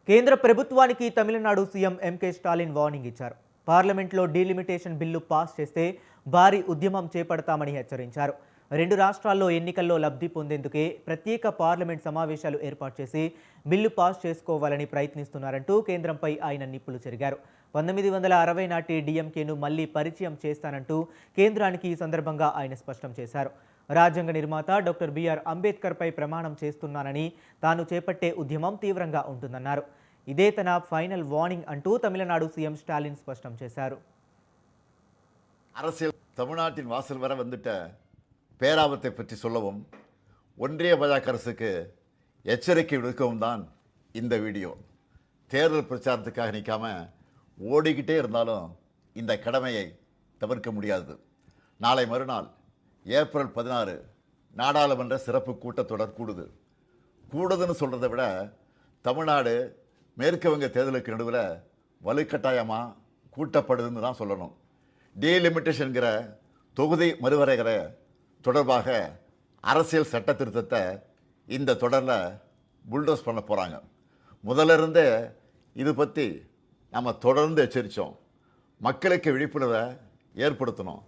కేంద్ర ప్రభుత్వానికి Tamil Nadu CM MK Stalin warning ఇచ్చారు. పార్లమెంట్లో డీలిమిటేషన్ బిల్లు పాస్ చేస్తే భారీ ఉద్యమం చేపడతామని హెచ్చరించారు. రెండు రాష్ట్రాల్లో ఎన్నికల్లో లబ్ధి పొందేందుకే ప్రత్యేక పార్లమెంట్ సమావేశాలు ఏర్పాటు చేసి బిల్లు పాస్ చేసుకోవాలని ప్రయత్నిస్తున్నారంటూ కేంద్రంపై ఆయన నిప్పులు చెరిగారు. 1960 నాటి డిఎంకేను మళ్లీ పరిచయం చేస్తానంటూ కేంద్రానికి ఈ సందర్భంగా ఆయన స్పష్టం చేశారు. రాజ్యాంగ నిర్మాత డాక్టర్ బిఆర్ అంబేద్కర్పై ప్రమాణం చేస్తున్నానని, తాను చేపట్టే ఉద్యమం తీవ్రంగా ఉంటుందన్నారు. ఇదే తన ఫైనల్ వార్నింగ్ అంటూ తమిళనాడు సీఎం స్టాలిన్ స్పష్టం చేశారు. அரசியல் தமிழ்நாட்டின் வாசல் வர வந்துட்ட பேராபத்தை பற்றி சொல்லவும் ஒன்றிய பாஜக அரசுக்கு எச்சரிக்கை விடுக்கவும் தான் இந்த வீடியோ. தேர்தல் பிரச்சாரத்துக்காக நிற்காம ஓடிக்கிட்டே இருந்தாலும் இந்த கடமையை தவிர்க்க முடியாது. நாளை மறுநாள் ஏப்ரல் 16 நாடாளுமன்ற சிறப்பு கூட்டத்தொடர் கூடுதுன்னு சொல்கிறத விட தமிழ்நாடு மேற்கு வங்க தேர்தலுக்கு நடுவில் வலுக்கட்டாயமாக கூட்டப்படுதுன்னு தான் சொல்லணும். டீலிமிட்டேஷன்கிற தொகுதி மறுவரைகிற தொடர்பாக அரசியல் சட்ட திருத்தத்தை இந்த தொடரில் புல்டோஸ் பண்ண போகிறாங்க. முதல்ல இருந்தே இது பற்றி நம்ம தொடர்ந்து எச்சரித்தோம். மக்களுக்கு விழிப்புணர்வை ஏற்படுத்தணும்.